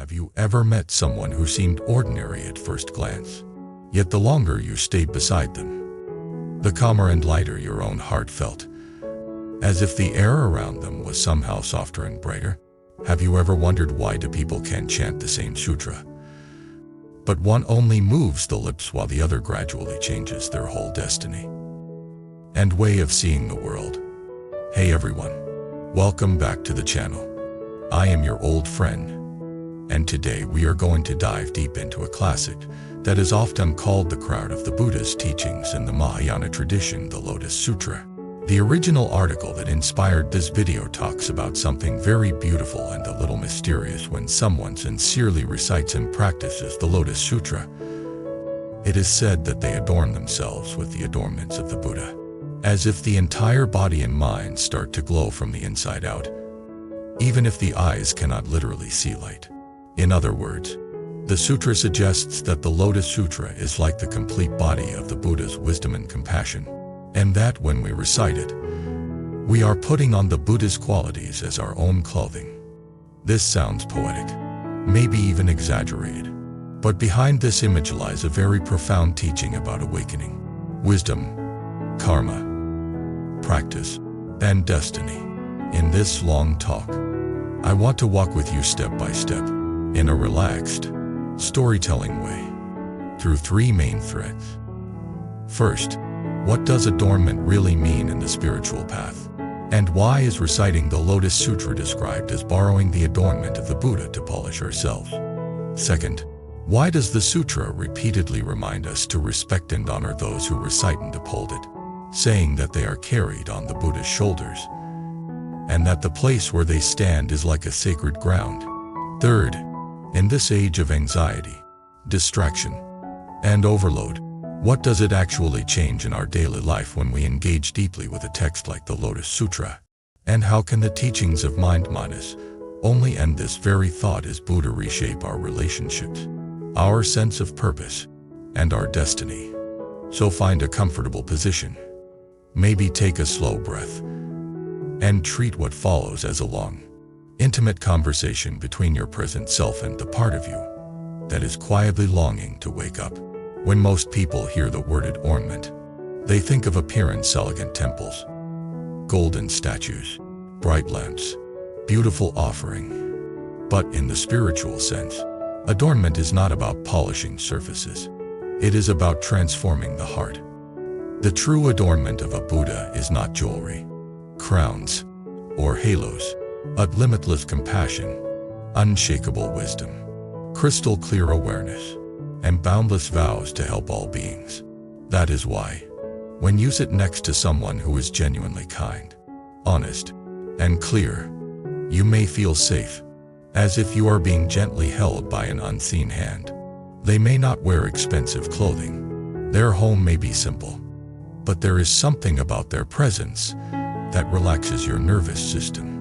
Have you ever met someone who seemed ordinary at first glance? Yet the longer you stayed beside them, the calmer and lighter your own heart felt, as if the air around them was somehow softer and brighter. Have you ever wondered why do people can chant the same sutra, but one only moves the lips while the other gradually changes their whole destiny and way of seeing the world? Hey everyone, welcome back to the channel. I am your old friend, and today we are going to dive deep into a classic that is often called the crown of the Buddha's teachings in the Mahayana tradition, the Lotus Sutra. The original article that inspired this video talks about something very beautiful and a little mysterious when someone sincerely recites and practices the Lotus Sutra. It is said that they adorn themselves with the adornments of the Buddha, as if the entire body and mind start to glow from the inside out, even if the eyes cannot literally see light. In other words, the sutra suggests that the Lotus Sutra is like the complete body of the Buddha's wisdom and compassion, and that when we recite it, we are putting on the Buddha's qualities as our own clothing. This sounds poetic, maybe even exaggerated, but behind this image lies a very profound teaching about awakening, wisdom, karma, practice, and destiny. In this long talk, I want to walk with you step by step, in a relaxed, storytelling way, through three main threads. First, what does adornment really mean in the spiritual path? And why is reciting the Lotus Sutra described as borrowing the adornment of the Buddha to polish ourselves? Second, why does the sutra repeatedly remind us to respect and honor those who recite and uphold it, saying that they are carried on the Buddha's shoulders, and that the place where they stand is like a sacred ground? Third, in this age of anxiety, distraction, and overload, what does it actually change in our daily life when we engage deeply with a text like the Lotus Sutra? And how can the teachings of mindfulness only end this very thought as Buddha reshape our relationships, our sense of purpose, and our destiny? So find a comfortable position, maybe take a slow breath, and treat what follows as a long, intimate conversation between your present self and the part of you that is quietly longing to wake up. When most people hear the word adornment, they think of appearance, elegant temples, golden statues, bright lamps, beautiful offering. But in the spiritual sense, adornment is not about polishing surfaces. It is about transforming the heart. The true adornment of a Buddha is not jewelry, crowns, or halos, but limitless compassion, unshakable wisdom, crystal clear awareness, and boundless vows to help all beings. That is why, when you sit next to someone who is genuinely kind, honest, and clear, you may feel safe, as if you are being gently held by an unseen hand. They may not wear expensive clothing, their home may be simple, but there is something about their presence that relaxes your nervous system.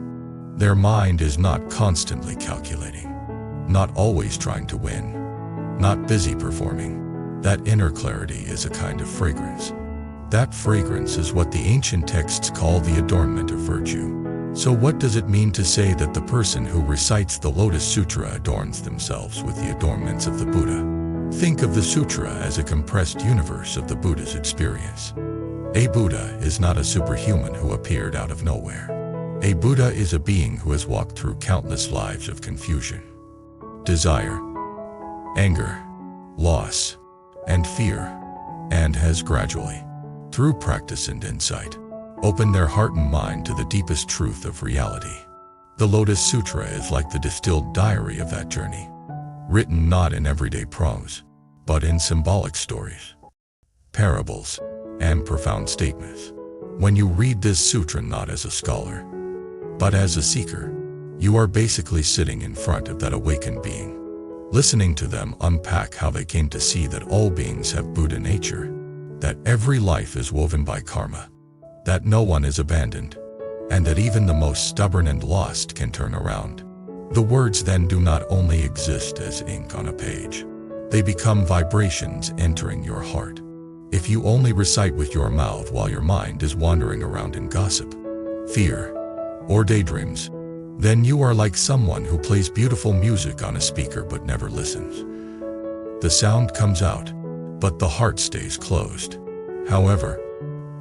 Their mind is not constantly calculating, not always trying to win, not busy performing. That inner clarity is a kind of fragrance. That fragrance is what the ancient texts call the adornment of virtue. So what does it mean to say that the person who recites the Lotus Sutra adorns themselves with the adornments of the Buddha? Think of the sutra as a compressed universe of the Buddha's experience. A Buddha is not a superhuman who appeared out of nowhere. A Buddha is a being who has walked through countless lives of confusion, desire, anger, loss, and fear, and has gradually, through practice and insight, opened their heart and mind to the deepest truth of reality. The Lotus Sutra is like the distilled diary of that journey, written not in everyday prose, but in symbolic stories, parables, and profound statements. When you read this sutra not as a scholar, but as a seeker, you are basically sitting in front of that awakened being, listening to them unpack how they came to see that all beings have Buddha nature, that every life is woven by karma, that no one is abandoned, and that even the most stubborn and lost can turn around. The words then do not only exist as ink on a page, they become vibrations entering your heart. If you only recite with your mouth while your mind is wandering around in gossip, fear, or daydreams, then you are like someone who plays beautiful music on a speaker but never listens. The sound comes out, but the heart stays closed. However,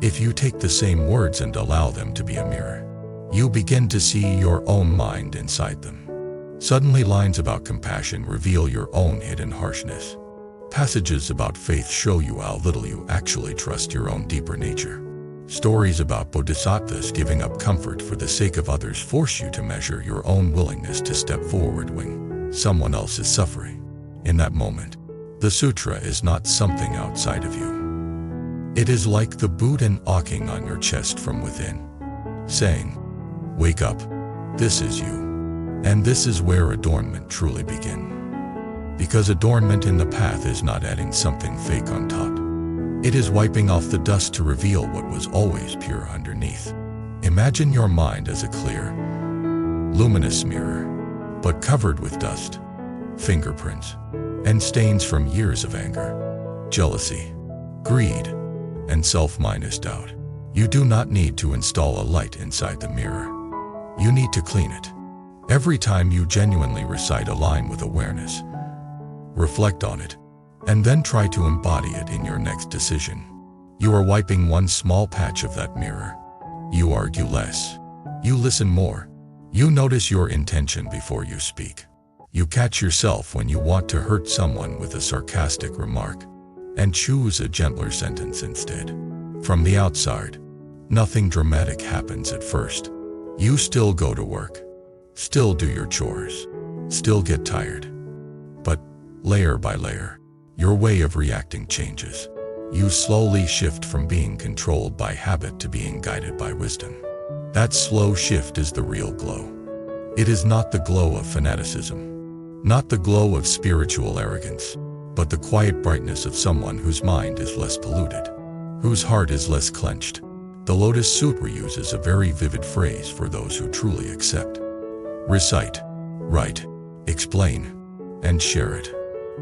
if you take the same words and allow them to be a mirror, you begin to see your own mind inside them. Suddenly, lines about compassion reveal your own hidden harshness. Passages about faith show you how little you actually trust your own deeper nature. Stories about bodhisattvas giving up comfort for the sake of others force you to measure your own willingness to step forward when someone else is suffering. In that moment, the sutra is not something outside of you. It is like the Buddha knocking on your chest from within, saying, "Wake up, this is you." And this is where adornment truly begins. Because adornment in the path is not adding something fake on top. It is wiping off the dust to reveal what was always pure underneath. Imagine your mind as a clear, luminous mirror, but covered with dust, fingerprints, and stains from years of anger, jealousy, greed, and self-minus doubt. You do not need to install a light inside the mirror. You need to clean it. Every time you genuinely recite a line with awareness, reflect on it, and then try to embody it in your next decision, you are wiping one small patch of that mirror. You argue less. You listen more. You notice your intention before you speak. You catch yourself when you want to hurt someone with a sarcastic remark, and choose a gentler sentence instead. From the outside, nothing dramatic happens at first. You still go to work, still do your chores, still get tired. But layer by layer, your way of reacting changes. You slowly shift from being controlled by habit to being guided by wisdom. That slow shift is the real glow. It is not the glow of fanaticism, not the glow of spiritual arrogance, but the quiet brightness of someone whose mind is less polluted, whose heart is less clenched. The Lotus Sutra uses a very vivid phrase for those who truly accept. Recite, write, explain, and share it.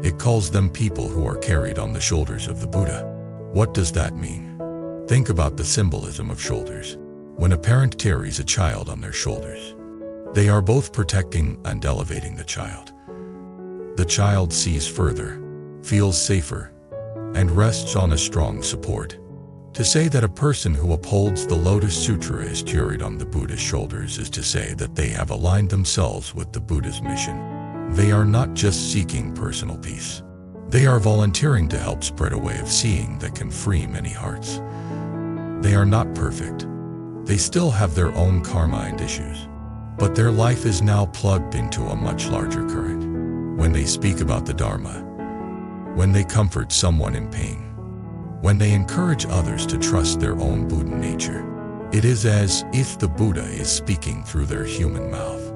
It calls them people who are carried on the shoulders of the Buddha. What does that mean? Think about the symbolism of shoulders. When a parent carries a child on their shoulders, they are both protecting and elevating the child. The child sees further, feels safer, and rests on a strong support. To say that a person who upholds the Lotus Sutra is carried on the Buddha's shoulders is to say that they have aligned themselves with the Buddha's mission. They are not just seeking personal peace. They are volunteering to help spread a way of seeing that can free many hearts. They are not perfect. They still have their own karma and issues. But their life is now plugged into a much larger current. When they speak about the Dharma, when they comfort someone in pain, when they encourage others to trust their own Buddha nature, it is as if the Buddha is speaking through their human mouth.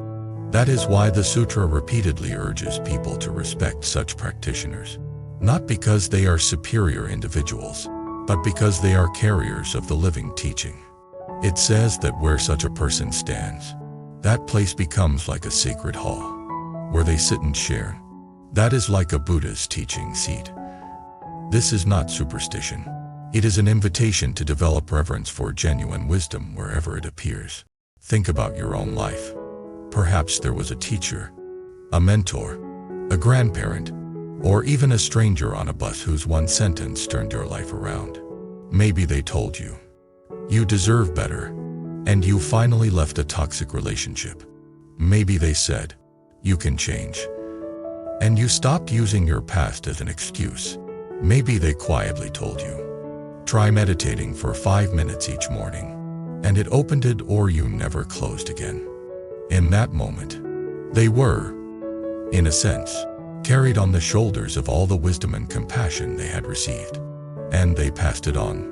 That is why the sutra repeatedly urges people to respect such practitioners, not because they are superior individuals, but because they are carriers of the living teaching. It says that where such a person stands, that place becomes like a sacred hall, where they sit and share. That is like a Buddha's teaching seat. This is not superstition. It is an invitation to develop reverence for genuine wisdom wherever it appears. Think about your own life. Perhaps there was a teacher, a mentor, a grandparent, or even a stranger on a bus whose one sentence turned your life around. Maybe they told you, "You deserve better," and you finally left a toxic relationship. Maybe they said, "You can change," and you stopped using your past as an excuse. Maybe they quietly told you, "Try meditating for 5 minutes each morning," and it opened a door you never closed again. In that moment, they were, in a sense, carried on the shoulders of all the wisdom and compassion they had received, and they passed it on.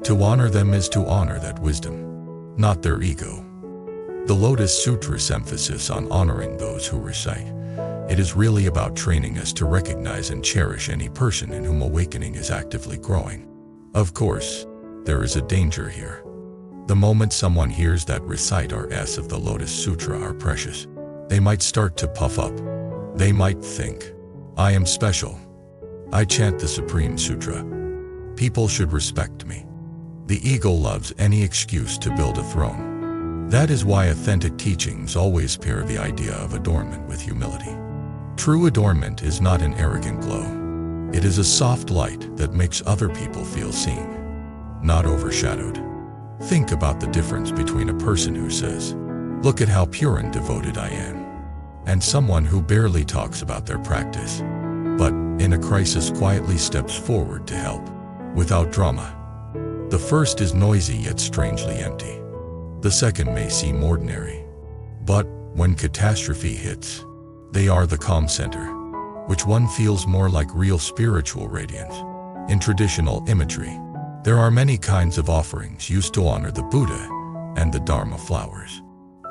To honor them is to honor that wisdom, not their ego. The Lotus Sutra's emphasis on honoring those who recite. It is really about training us to recognize and cherish any person in whom awakening is actively growing. Of course, there is a danger here. The moment someone hears that recite RS of the Lotus Sutra are precious, they might start to puff up. They might think, "I am special. I chant the Supreme Sutra. People should respect me." The ego loves any excuse to build a throne. That is why authentic teachings always pair the idea of adornment with humility. True adornment is not an arrogant glow. It is a soft light that makes other people feel seen, not overshadowed. Think about the difference between a person who says, "Look at how pure and devoted I am," and someone who barely talks about their practice, but in a crisis quietly steps forward to help, without drama. The first is noisy yet strangely empty. The second may seem ordinary, but when catastrophe hits, they are the calm center. Which one feels more like real spiritual radiance? In traditional imagery, there are many kinds of offerings used to honor the Buddha and the Dharma flowers.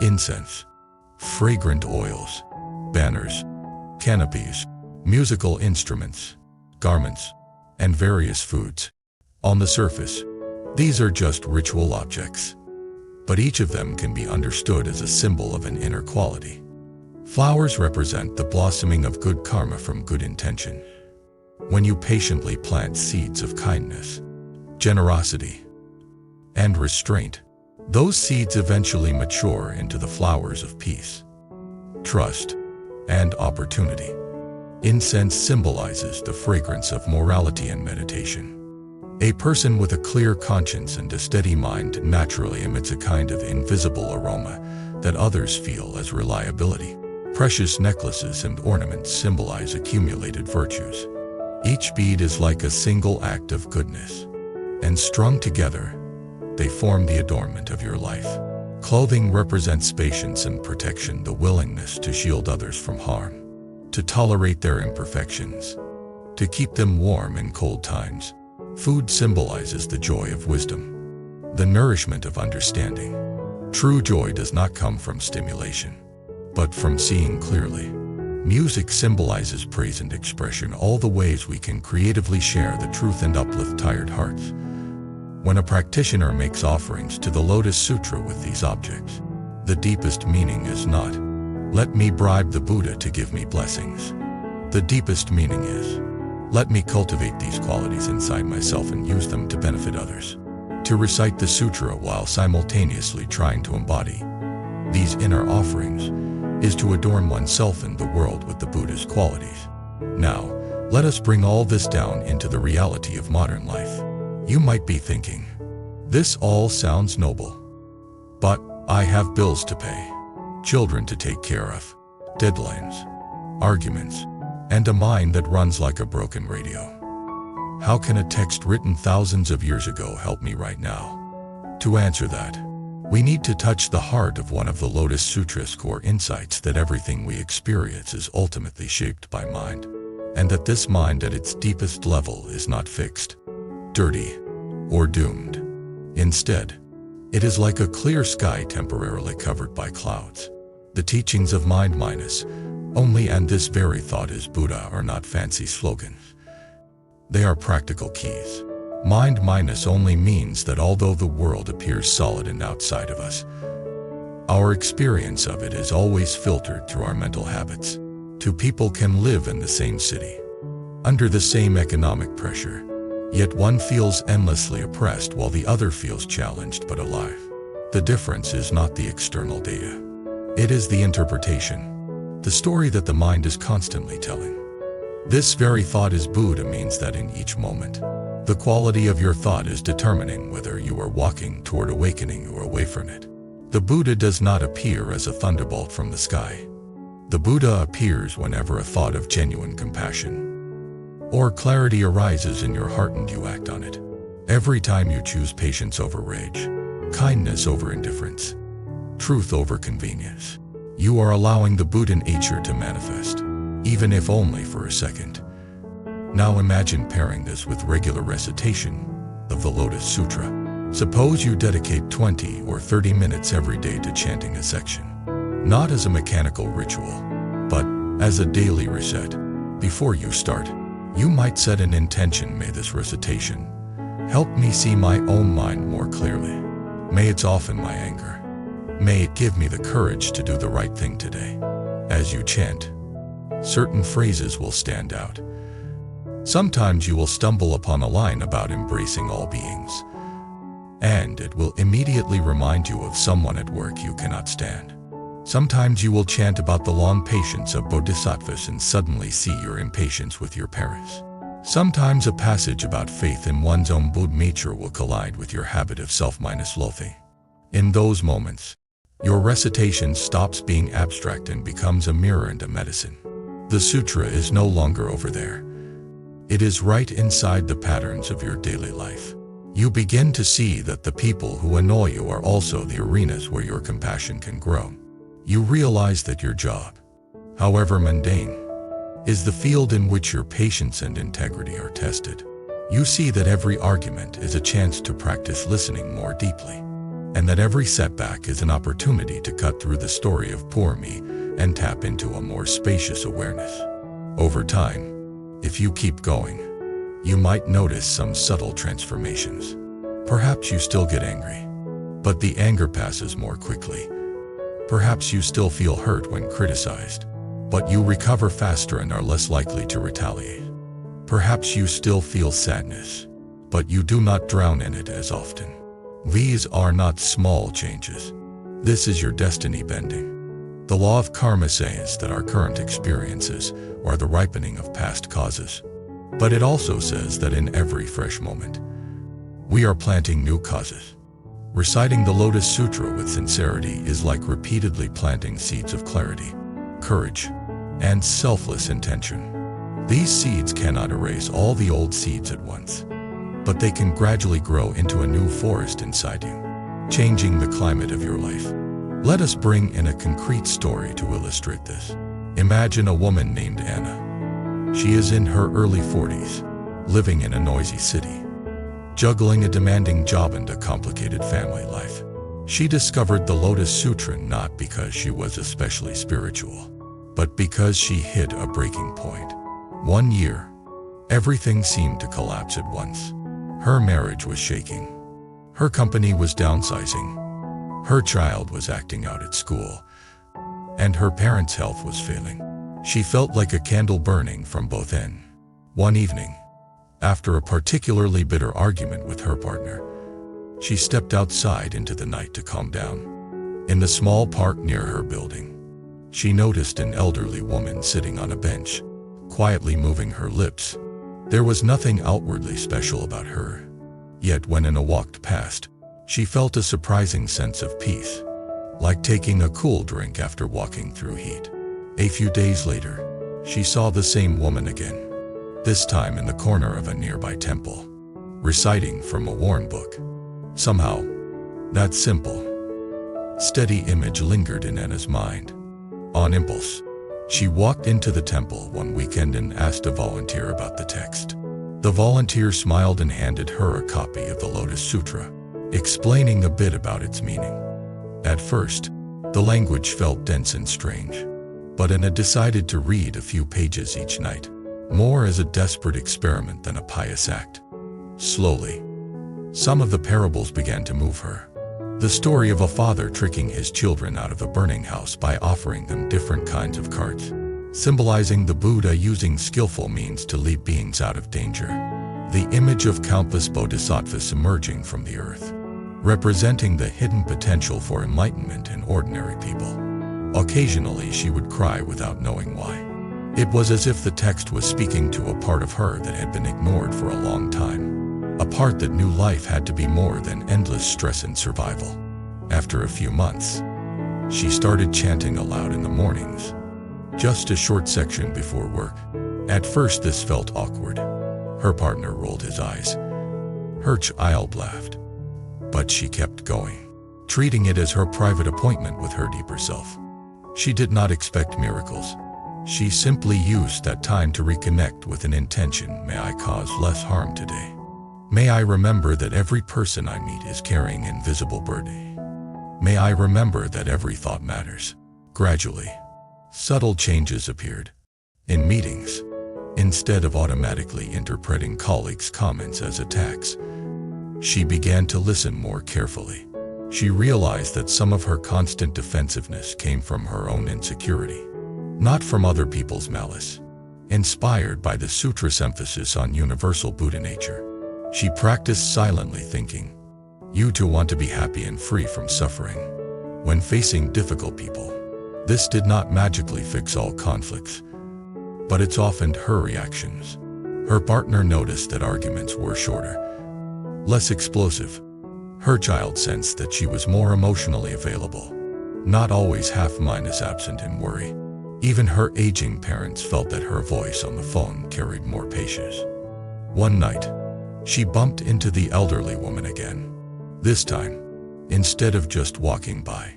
Incense, fragrant oils, banners, canopies, musical instruments, garments, and various foods. On the surface, these are just ritual objects, but each of them can be understood as a symbol of an inner quality. Flowers represent the blossoming of good karma from good intention. When you patiently plant seeds of kindness, generosity, and restraint, those seeds eventually mature into the flowers of peace, trust, and opportunity. Incense symbolizes the fragrance of morality and meditation. A person with a clear conscience and a steady mind naturally emits a kind of invisible aroma that others feel as reliability. Precious necklaces and ornaments symbolize accumulated virtues. Each bead is like a single act of goodness, and strung together, they form the adornment of your life. Clothing represents patience and protection, the willingness to shield others from harm, to tolerate their imperfections, to keep them warm in cold times. Food symbolizes the joy of wisdom, the nourishment of understanding. True joy does not come from stimulation, but from seeing clearly. Music symbolizes praise and expression, all the ways we can creatively share the truth and uplift tired hearts. When a practitioner makes offerings to the Lotus Sutra with these objects, the deepest meaning is not, "Let me bribe the Buddha to give me blessings." The deepest meaning is, "Let me cultivate these qualities inside myself and use them to benefit others." To recite the sutra while simultaneously trying to embody these inner offerings is to adorn oneself and the world with the Buddha's qualities. Now, let us bring all this down into the reality of modern life. You might be thinking, "This all sounds noble, but I have bills to pay, children to take care of, deadlines, arguments, and a mind that runs like a broken radio. How can a text written thousands of years ago help me right now?" To answer that, we need to touch the heart of one of the Lotus Sutra's core insights, that everything we experience is ultimately shaped by mind, and that this mind at its deepest level is not fixed, dirty, or doomed. Instead, it is like a clear sky temporarily covered by clouds. The teachings of mind minus only and this very thought is Buddha are not fancy slogans. They are practical keys. Mind minus only means that although the world appears solid and outside of us, our experience of it is always filtered through our mental habits. Two people can live in the same city, under the same economic pressure, yet one feels endlessly oppressed while the other feels challenged but alive. The difference is not the external data. It is the interpretation, the story that the mind is constantly telling. This very thought is Buddha means that in each moment, the quality of your thought is determining whether you are walking toward awakening or away from it. The Buddha does not appear as a thunderbolt from the sky. The Buddha appears whenever a thought of genuine compassion or clarity arises in your heart and you act on it. Every time you choose patience over rage, kindness over indifference, truth over convenience, you are allowing the Buddha nature to manifest, even if only for a second. Now imagine pairing this with regular recitation of the Lotus Sutra. Suppose you dedicate 20 or 30 minutes every day to chanting a section, not as a mechanical ritual, but as a daily reset. Before you start, you might set an intention. May this recitation help me see my own mind more clearly. May it soften my anger. May it give me the courage to do the right thing today. As you chant, certain phrases will stand out. Sometimes you will stumble upon a line about embracing all beings, and it will immediately remind you of someone at work you cannot stand. Sometimes you will chant about the long patience of bodhisattvas and suddenly see your impatience with your parents. Sometimes a passage about faith in one's own Buddha nature will collide with your habit of self-loathing. In those moments, your recitation stops being abstract and becomes a mirror and a medicine. The sutra is no longer over there. It is right inside the patterns of your daily life. You begin to see that the people who annoy you are also the arenas where your compassion can grow. You realize that your job, however mundane, is the field in which your patience and integrity are tested. You see that every argument is a chance to practice listening more deeply, and that every setback is an opportunity to cut through the story of poor me and tap into a more spacious awareness. Over time, if you keep going, you might notice some subtle transformations. Perhaps you still get angry, but the anger passes more quickly. Perhaps you still feel hurt when criticized, but you recover faster and are less likely to retaliate. Perhaps you still feel sadness, but you do not drown in it as often. These are not small changes. This is your destiny bending. The law of karma says that our current experiences are the ripening of past causes. But it also says that in every fresh moment, we are planting new causes. Reciting the Lotus Sutra with sincerity is like repeatedly planting seeds of clarity, courage, and selfless intention. These seeds cannot erase all the old seeds at once, but they can gradually grow into a new forest inside you, changing the climate of your life. Let us bring in a concrete story to illustrate this. Imagine a woman named Anna. She is in her early 40s, living in a noisy city, juggling a demanding job and a complicated family life. She discovered the Lotus Sutra not because she was especially spiritual, but because she hit a breaking point. One year, everything seemed to collapse at once. Her marriage was shaking. Her company was downsizing. Her child was acting out at school, and her parents' health was failing. She felt like a candle burning from both ends. One evening, after a particularly bitter argument with her partner, she stepped outside into the night to calm down. In the small park near her building, she noticed an elderly woman sitting on a bench, quietly moving her lips. There was nothing outwardly special about her, yet when Anna walked past, she felt a surprising sense of peace, like taking a cool drink after walking through heat. A few days later, she saw the same woman again, this time in the corner of a nearby temple, reciting from a worn book. Somehow, that simple, steady image lingered in Anna's mind. On impulse, she walked into the temple one weekend and asked a volunteer about the text. The volunteer smiled and handed her a copy of the Lotus Sutra, explaining a bit about its meaning. At first, the language felt dense and strange, but Anna decided to read a few pages each night, more as a desperate experiment than a pious act. Slowly, some of the parables began to move her. The story of a father tricking his children out of a burning house by offering them different kinds of cards, symbolizing the Buddha using skillful means to lead beings out of danger. The image of countless bodhisattvas emerging from the earth, representing the hidden potential for enlightenment in ordinary people. Occasionally she would cry without knowing why. It was as if the text was speaking to a part of her that had been ignored for a long time. A part that knew life had to be more than endless stress and survival. After a few months, she started chanting aloud in the mornings, just a short section before work. At first this felt awkward. Her partner rolled his eyes. Her child laughed. But she kept going, treating it as her private appointment with her deeper self. She did not expect miracles. She simply used that time to reconnect with an intention. May I cause less harm today? May I remember that every person I meet is carrying invisible burden. May I remember that every thought matters. Gradually, subtle changes appeared. In meetings, instead of automatically interpreting colleagues' comments as attacks, she began to listen more carefully. She realized that some of her constant defensiveness came from her own insecurity, not from other people's malice. Inspired by the sutra's emphasis on universal Buddha nature, she practiced silently thinking. You too want to be happy and free from suffering. When facing difficult people, this did not magically fix all conflicts, but it softened her reactions. Her partner noticed that arguments were shorter, less explosive. Her child sensed that she was more emotionally available, not always half-minus absent in worry. Even her aging parents felt that her voice on the phone carried more patience. One night, she bumped into the elderly woman again. This time, instead of just walking by,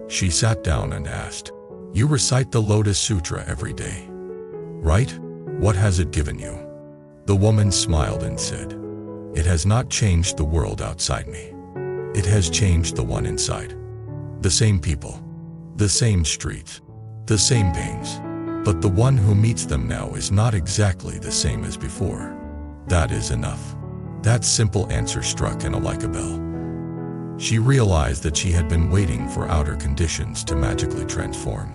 she sat down and asked, "You recite the Lotus Sutra every day, right? What has it given you?" The woman smiled and said, "It has not changed the world outside me. It has changed the one inside. The same people, the same streets, the same pains, but the one who meets them now is not exactly the same as before. That is enough." That simple answer struck Anna like a bell. She realized that she had been waiting for outer conditions to magically transform,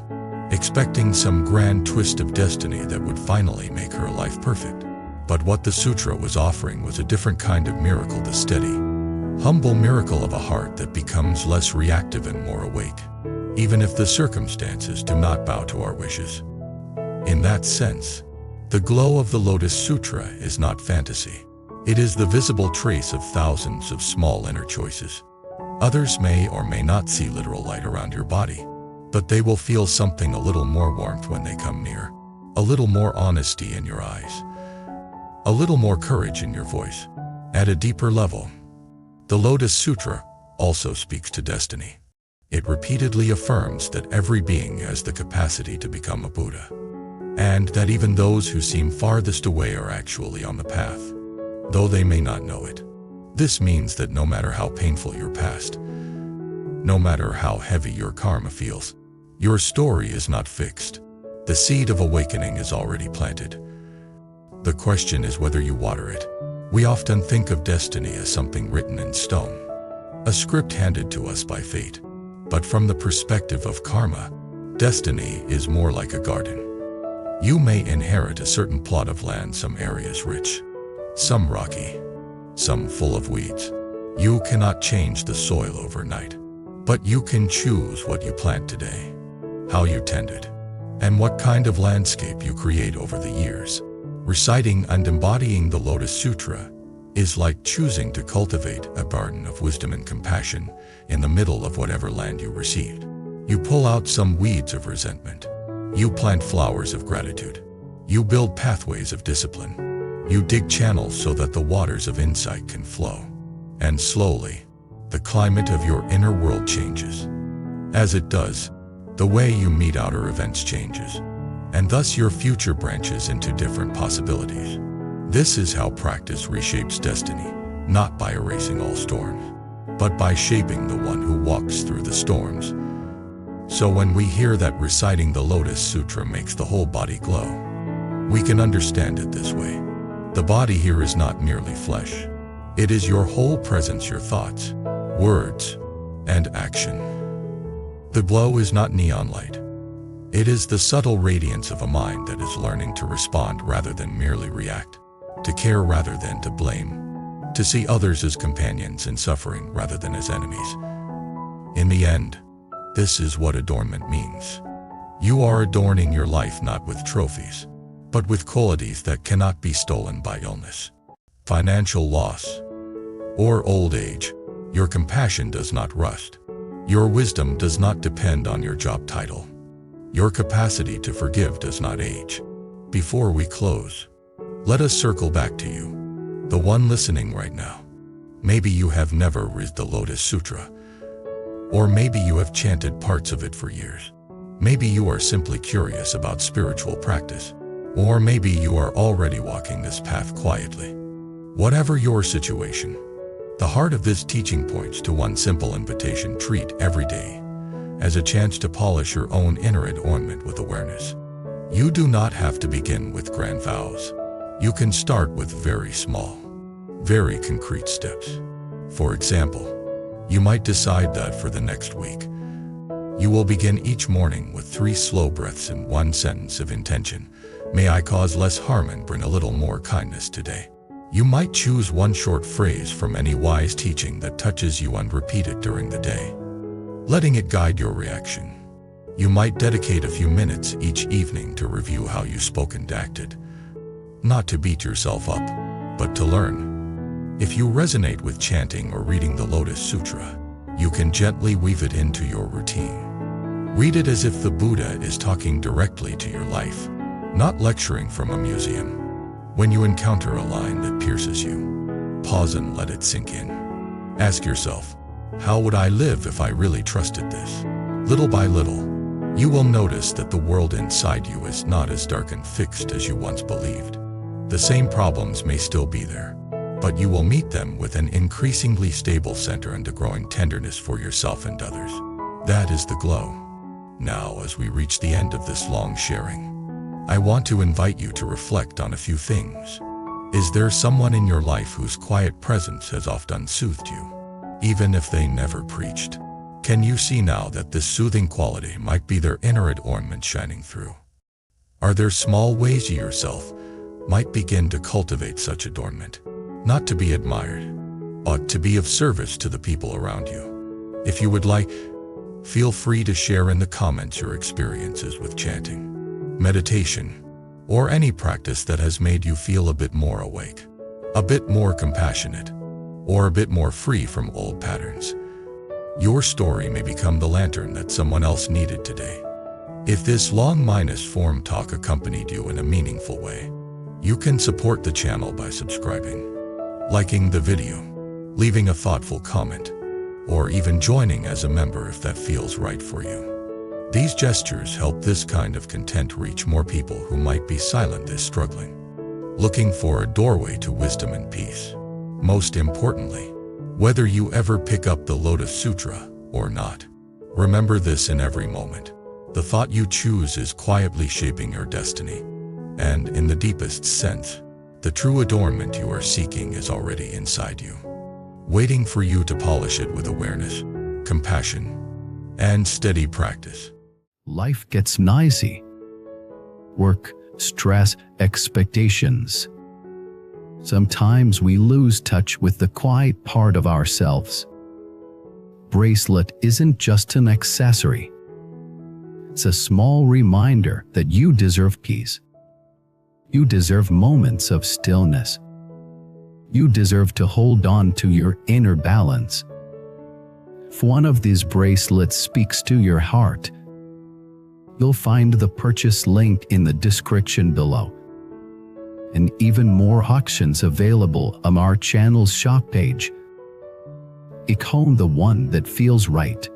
expecting some grand twist of destiny that would finally make her life perfect. But what the sutra was offering was a different kind of miracle, the steady, humble miracle of a heart that becomes less reactive and more awake, even if the circumstances do not bow to our wishes. In that sense, the glow of the Lotus Sutra is not fantasy. It is the visible trace of thousands of small inner choices. Others may or may not see literal light around your body, but they will feel something a little more warmth when they come near, a little more honesty in your eyes, a little more courage in your voice. At a deeper level, the Lotus Sutra also speaks to destiny. It repeatedly affirms that every being has the capacity to become a Buddha, and that even those who seem farthest away are actually on the path, though they may not know it. This means that no matter how painful your past, no matter how heavy your karma feels, your story is not fixed. The seed of awakening is already planted. The question is whether you water it. We often think of destiny as something written in stone, a script handed to us by fate. But from the perspective of karma, destiny is more like a garden. You may inherit a certain plot of land, some areas rich, some rocky, some full of weeds. You cannot change the soil overnight, but you can choose what you plant today, how you tend it, and what kind of landscape you create over the years. Reciting and embodying the Lotus Sutra is like choosing to cultivate a garden of wisdom and compassion in the middle of whatever land you received. You pull out some weeds of resentment. You plant flowers of gratitude. You build pathways of discipline. You dig channels so that the waters of insight can flow. And slowly, the climate of your inner world changes. As it does, the way you meet outer events changes, and thus your future branches into different possibilities. This is how practice reshapes destiny, not by erasing all storms, but by shaping the one who walks through the storms. So when we hear that reciting the Lotus Sutra makes the whole body glow, we can understand it this way. The body here is not merely flesh. It is your whole presence, your thoughts, words, and action. The glow is not neon light. It is the subtle radiance of a mind that is learning to respond rather than merely react, to care rather than to blame, to see others as companions in suffering rather than as enemies. In the end, this is what adornment means. You are adorning your life not with trophies, but with qualities that cannot be stolen by illness, financial loss, or old age. Your compassion does not rust. Your wisdom does not depend on your job title. Your capacity to forgive does not age. Before we close, let us circle back to you, the one listening right now. Maybe you have never read the Lotus Sutra, or maybe you have chanted parts of it for years. Maybe you are simply curious about spiritual practice, or maybe you are already walking this path quietly. Whatever your situation, the heart of this teaching points to one simple invitation: treat every day as a chance to polish your own inner adornment with awareness. You do not have to begin with grand vows. You can start with very small, very concrete steps. For example, you might decide that for the next week, you will begin each morning with 3 slow breaths and 1 sentence of intention. May I cause less harm and bring a little more kindness today. You might choose one short phrase from any wise teaching that touches you and repeat it during the day, letting it guide your reaction. You might dedicate a few minutes each evening to review how you spoke and acted, not to beat yourself up, but to learn. If you resonate with chanting or reading the Lotus Sutra, you can gently weave it into your routine. Read it as if the Buddha is talking directly to your life, not lecturing from a museum. When you encounter a line that pierces you, pause and let it sink in. Ask yourself, how would I live if I really trusted this? Little by little, you will notice that the world inside you is not as dark and fixed as you once believed. The same problems may still be there, but you will meet them with an increasingly stable center and a growing tenderness for yourself and others. That is the glow. Now, as we reach the end of this long sharing, I want to invite you to reflect on a few things. Is there someone in your life whose quiet presence has often soothed you, even if they never preached? Can you see now that this soothing quality might be their inner adornment shining through? Are there small ways you yourself might begin to cultivate such adornment, not to be admired, but to be of service to the people around you? If you would like, feel free to share in the comments your experiences with chanting, meditation, or any practice that has made you feel a bit more awake, a bit more compassionate, or a bit more free from old patterns. Your story may become the lantern that someone else needed today. If this long-form talk accompanied you in a meaningful way, you can support the channel by subscribing, liking the video, leaving a thoughtful comment, or even joining as a member if that feels right for you. These gestures help this kind of content reach more people who might be silent as struggling, looking for a doorway to wisdom and peace. Most importantly, whether you ever pick up the Lotus Sutra or not, remember this: in every moment, the thought you choose is quietly shaping your destiny. And in the deepest sense, the true adornment you are seeking is already inside you, waiting for you to polish it with awareness, compassion, and steady practice. Life gets noisy. Work, stress, expectations. Sometimes we lose touch with the quiet part of ourselves. Bracelet isn't just an accessory. It's a small reminder that you deserve peace. You deserve moments of stillness. You deserve to hold on to your inner balance. If one of these bracelets speaks to your heart, you'll find the purchase link in the description below, and even more auctions available on our channel's shop page. Pick home the one that feels right.